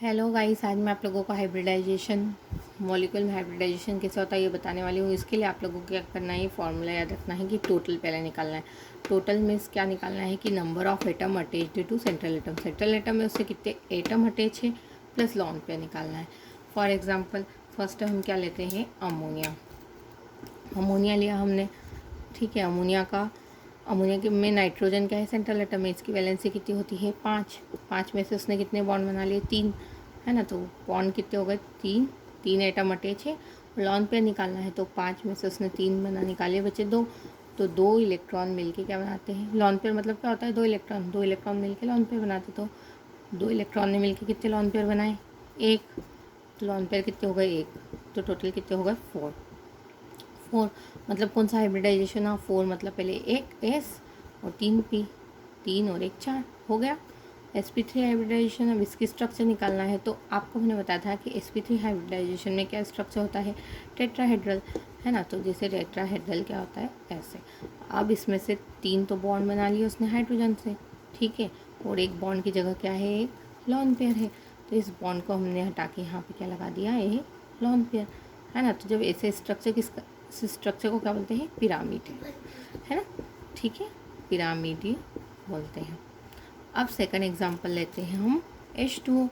Hello guys, आज मैं आप लोगों को हाइब्रिडाइजेशन मॉलिक्यूल में हाइब्रिडाइजेशन कैसे होता है ये बताने वाली हूँ। इसके लिए आप लोगों को क्या करना है, फॉर्मूला याद रखना है कि टोटल पहले निकालना है। टोटल मीन्स क्या निकालना है कि number of atom attached to central atom. Central atom में उससे कितने एटम अटैच है प्लस लॉन पेयर निकालना है। फॉर एग्जाम्पल फर्स्ट हम क्या लेते हैं, अमोनिया। अमोनिया लिया हमने, ठीक है। अमोनिया के में नाइट्रोजन क्या है, सेंट्रल एटम में। इसकी वैलेंसी कितनी होती है, 5। 5 में से उसने कितने बॉन्ड बना लिए, 3, है ना। तो बॉन्ड कितने हो गए, 3। 3 एटम अटैच है। लॉन पेयर निकालना है तो 5 में से उसने 3 बना निकाले, बचे 2। तो 2 इलेक्ट्रॉन मिलके क्या बनाते हैं, लॉन पेयर। मतलब क्या होता है, 2 इलेक्ट्रॉन। 2 इलेक्ट्रॉन मिलके लॉन पेयर बनाते। तो 2 इलेक्ट्रॉन ने मिलके कितने लॉन पेयर बनाए, 1। तो लॉन पेयर कितने हो गए, 1। तो टोटल कितने हो गए, 4। 4 मतलब कौन सा हाइब्रिडाइजेशन है, 4 मतलब पहले एक एस और 3 पी, 3 और 1 4 हो गया। sp3 hybridisation. अब इसकी स्ट्रक्चर निकालना है तो आपको मैंने बताया था कि sp3 हाइब्रिडाइजेशन में क्या स्ट्रक्चर होता है, टेट्राहेड्रल, है ना। तो जैसे टेट्राहेड्रल क्या होता है, ऐसे। अब इसमें से 3 तो बॉन्ड बना लिए उसने हाइड्रोजन से, ठीक है। और एक बॉन्ड की जगह क्या है, एक लॉन पेयर है। तो इस बॉन्ड को हमने हटा के यहाँ पे क्या लगा दिया, एक लॉन पेयर, है ना। तो जब ऐसे स्ट्रक्चर इस स्ट्रक्चर को क्या बोलते हैं, पिरामिड, है ना, ठीक है। पिरामिड बोलते हैं। अब सेकंड एग्जांपल लेते हैं हम, H2O।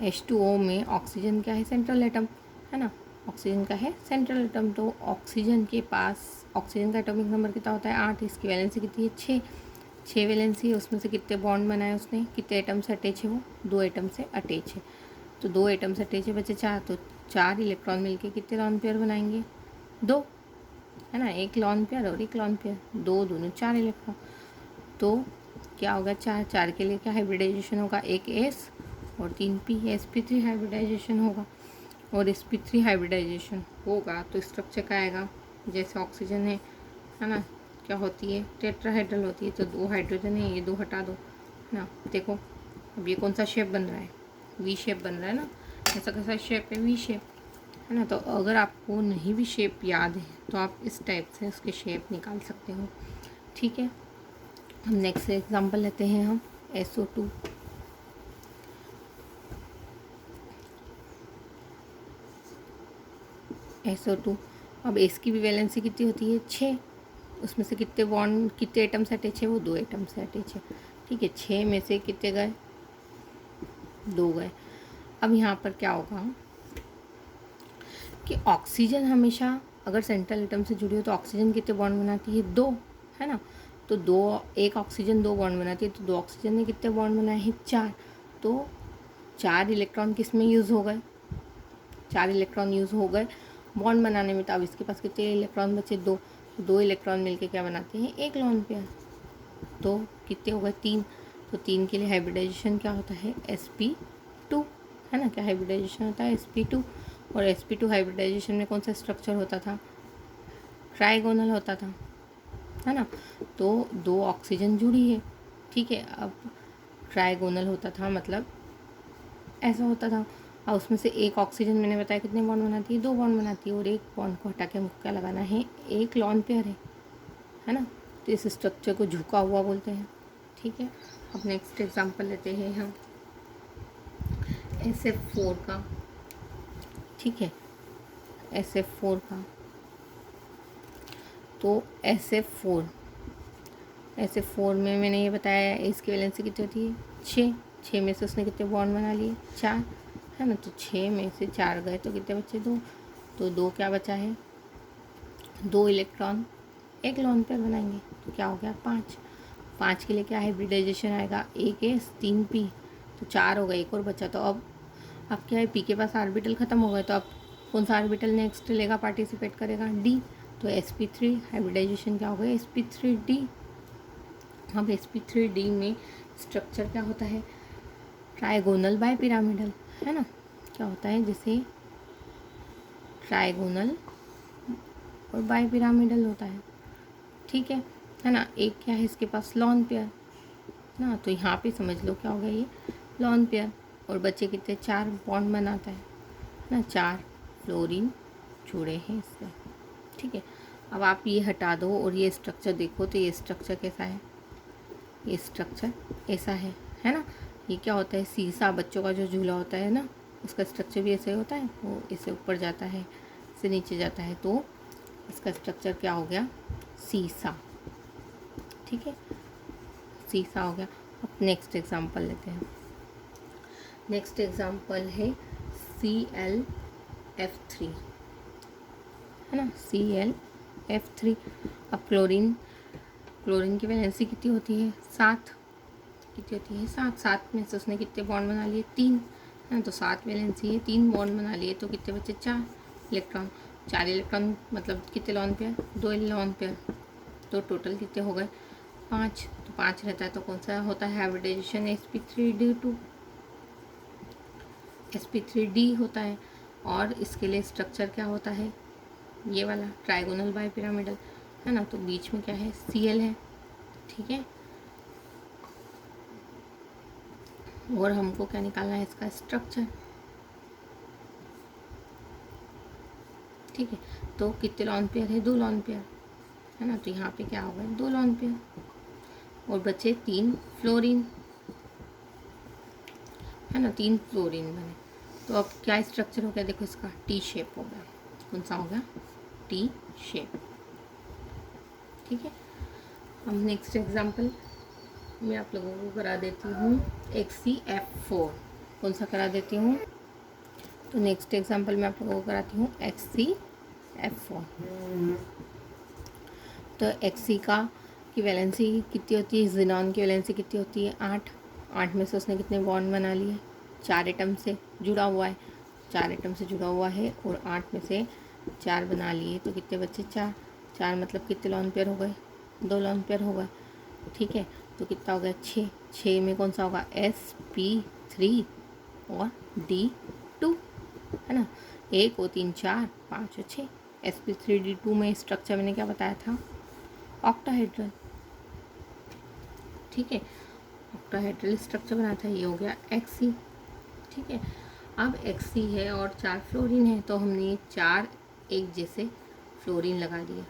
H2O में ऑक्सीजन क्या है, सेंट्रल एटम, है ना। ऑक्सीजन का है सेंट्रल एटम। तो ऑक्सीजन के पास ऑक्सीजन का एटॉमिक नंबर कितना होता है, 8। इसकी वैलेंसी कितनी है, 6। 6 वैलेंसी है। उसमें से कितने बॉन्ड बनाए उसने, कितने एटम से अटैच है, वो 2 एटम से अटैच है। तो 2 एटम से अटैच है, बचे 4। तो 4 इलेक्ट्रॉन मिलके कितने लॉन पेयर बनाएंगे, 2, है ना। एक लॉन पेयर और एक लॉन पेयर, 2 दूनी 4 इलेक्ट्रॉन। तो क्या होगा, 4 4 के लिए क्या हाइब्रिडाइजेशन होगा, एक एस और 3 पी, sp3 हाइब्रिडाइजेशन होगा। और sp3 हाइब्रिडाइजेशन होगा तो स्ट्रक्चर क्या आएगा, जैसे ऑक्सीजन है ना, क्या होती है, टेट्राहेड्रल होती है। तो 2 हाइड्रोजन है, ये 2 हटा दो, है ना। देखो अब ये कौन सा शेप बन रहा है, वी शेप बन रहा है ना। ऐसा कैसा शेप है, वी शेप, है ना। तो अगर आपको नहीं भी शेप याद है तो आप इस टाइप से उसके शेप निकाल सकते हो, ठीक है। हम नेक्स्ट एग्जांपल लेते हैं, हम SO2। SO2, अब इसकी भी वैलेंसी कितनी होती है, 6। उसमें से कितने बॉन्ड, कितने एटम से अटैच है, वो 2 एटम से अटैच है, ठीक है। 6 में से कितने गए, 2 गए। अब यहाँ पर क्या होगा कि ऑक्सीजन हमेशा अगर सेंट्रल एटम से जुड़ी हो तो ऑक्सीजन कितने बॉन्ड बनाती है, 2, है ना। तो 2, एक ऑक्सीजन 2 बॉन्ड बनाती है। तो 2 ऑक्सीजन ने कितने बॉन्ड बनाए हैं, 4। तो 4 इलेक्ट्रॉन किस में यूज़ हो गए, 4 इलेक्ट्रॉन यूज़ हो गए बॉन्ड बनाने में। तो अब इसके पास कितने इलेक्ट्रॉन बचे, 2। 2 इलेक्ट्रॉन मिलके क्या बनाते हैं, एक लॉन पेयर। तो कितने हो गए, 3। तो 3 के लिए हाइब्रिडाइजेशन क्या होता है, sp2, है ना। क्या हाइब्रिडाइजेशन होता है, sp2। और sp2 हाइब्रिडाइजेशन में कौन सा स्ट्रक्चर होता था, ट्राइगोनल होता था, है ना। तो 2 ऑक्सीजन जुड़ी है, ठीक है। अब ट्राइगोनल होता था मतलब ऐसा होता था। और उसमें से एक ऑक्सीजन मैंने बताया कितने बॉन्ड बनाती है, 2 बॉन्ड बनाती है। और एक बॉन्ड को हटा के हमको क्या लगाना है, एक लॉन पेयर है ना। तो इस स्ट्रक्चर को झुका हुआ बोलते हैं, ठीक है। अब नेक्स्ट एग्जांपल लेते हैं हम SF4 का, ठीक है। SF4 का, तो SF4 में मैंने ये बताया इसकी वैलेंसी कितनी होती है, 6। 6 में से उसने कितने बॉन्ड बना लिए, 4, है ना। तो 6 में से 4 गए तो कितने बचे, 2। तो 2 क्या बचा है, 2 इलेक्ट्रॉन एक लॉन पेयर बनाएंगे। तो क्या हो गया, 5। 5 के लिए क्या हाइब्रिडाइजेशन आएगा, एक एस 3 पी। तो 4 हो गए, एक और बचा। तो अब क्या है, पी के पास ऑर्बिटल ख़त्म हो गए। तो अब कौन सा ऑर्बिटल नेक्स्ट लेगा, पार्टिसिपेट करेगा, डी। तो sp3 हाइब्रिडाइजेशन क्या हो गया, sp3d। अब sp3d में स्ट्रक्चर क्या होता है, ट्राइगोनल बाय पिरामिडल, है ना। क्या होता है, जैसे ट्राइगोनल और बाय पिरामिडल होता है, ठीक है ना। एक क्या है इसके पास, लॉन पेयर ना। तो यहाँ पे समझ लो क्या होगा, ये लॉन पेयर। और बच्चे कितने, 4 बॉन्ड बनाता है ना, 4 फ्लोरीन जुड़े हैं इससे, ठीक है। अब आप ये हटा दो और ये स्ट्रक्चर देखो तो ये स्ट्रक्चर कैसा है, ये स्ट्रक्चर ऐसा है ना। ये क्या होता है, सीसा, बच्चों का जो झूला होता है ना, उसका स्ट्रक्चर भी ऐसे होता है, वो इससे ऊपर जाता है, इससे नीचे जाता है, तो इसका स्ट्रक्चर क्या हो गया, सीसा। ठीक है, सीसा हो गया। अब नेक्स्ट एग्जांपल लेते हैं। नेक्स्ट एग्जांपल है ClF3, है ना, ClF3। अब क्लोरीन की वैलेंसी कितनी होती है, 7। कितनी होती है, 7। 7 में से उसने कितने बॉन्ड बना लिए, 3, है ना, तो 7 वैलेंसी है, 3 बॉन्ड बना लिए, तो कितने बचे, 4 इलेक्ट्रॉन। 4 इलेक्ट्रॉन मतलब कितने लॉन पेयर, 2 लॉन पेयर, तो टोटल कितने हो गए, 5। तो 5 रहता है, तो कौन सा होता है हाइब्रिडाइजेशन, sp3d2, sp3d होता है। और इसके लिए स्ट्रक्चर क्या होता है, ये वाला ट्राइगोनल बाइपिरामिडल, है ना, तो बीच में क्या है, Cl है। ठीक है, और हमको क्या निकालना है, इसका स्ट्रक्चर। ठीक है, तो कितने लॉन पेयर है, 2 लॉन पेयर, है ना, तो यहाँ पे क्या हो गया, 2 लॉन पेयर, और बचे 3 फ्लोरीन, है ना, 3 फ्लोरीन बने। तो अब क्या स्ट्रक्चर हो गया, देखो इसका टी शेप हो गया। कौन सा हो गया, टी शेप। ठीक है, अब नेक्स्ट एग्जांपल मैं आप लोगों को करा देती हूँ XCF4। कौन सा करा देती हूँ, तो नेक्स्ट एग्जांपल मैं आप लोगों को कराती हूँ XCF4। तो XC की वैलेंसी कितनी होती है, ज़ीनॉन की वैलेंसी कितनी होती है, 8। 8 में से उसने कितने बॉन्ड बना लिए, 4 एटम से जुड़ा हुआ है, 4 एटम से जुड़ा हुआ है, और 8 में से 4 बना लिए, तो कितने बच्चे, 4। 4 मतलब कितने लॉन पेयर हो गए, 2 लॉन पेयर हो गए। ठीक है, तो कितना हो गया, 6। 6 में कौन सा होगा, sp3 और d2, है ना, 1 और 3 4 5 और 6। sp3d2 में स्ट्रक्चर मैंने क्या बताया था, ऑक्टाहेड्रल। ठीक है, ऑक्टाहेड्रल स्ट्रक्चर बना था, ये हो गया XC। ठीक है, अब XC है और 4 फ्लोरीन है, तो हमने 4 एक जैसे फ्लोरीन लगा दिए,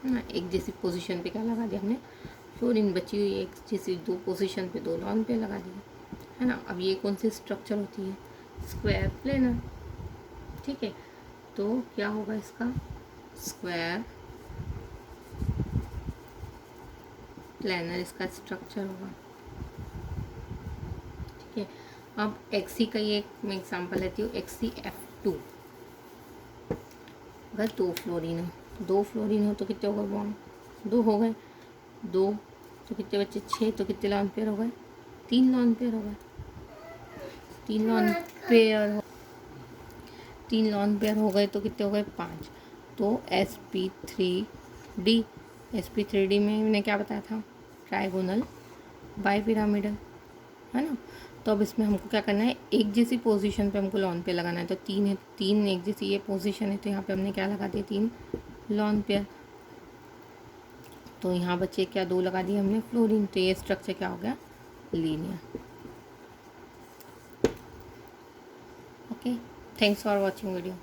है ना, एक जैसी पोजीशन पे क्या लगा दिया हमने, फ्लोरीन। बची हुई एक जैसी 2 पोजीशन पे 2 लॉन पे लगा दिए, है ना। अब ये कौन सी स्ट्रक्चर होती है, स्क्वायर प्लेनर। ठीक है, तो क्या होगा इसका, स्क्वायर प्लेनर इसका स्ट्रक्चर होगा। ठीक है, अब XC का ये मैं एग्जांपल लेती हूँ, XCF2। अगर 2 फ्लोरीन हो, 2 फ्लोरीन हो तो कितने हो गए बॉन्ड, 2 हो गए, 2 तो कितने बच्चे, 6। तो कितने लॉन पेयर हो गए, 3 लॉन पेयर हो गए, 3 लॉन पेयर हो, 3 लॉन पेयर हो गए, तो कितने हो गए, 5। तो sp3d, sp3d में मैंने क्या बताया था, ट्राइगोनल बाइपिरामिडल, है ना। तो अब इसमें हमको क्या करना है, एक जैसी पोजीशन पे हमको लॉन पेयर लगाना है, तो 3 है, 3 एक जैसी ये पोजीशन है, तो यहाँ पे हमने क्या लगा दिया, 3 लॉन पेयर। तो यहाँ बच्चे क्या, 2 लगा दिए हमने फ्लोरीन, तो ये स्ट्रक्चर क्या हो गया, linear. Okay, thanks for watching video.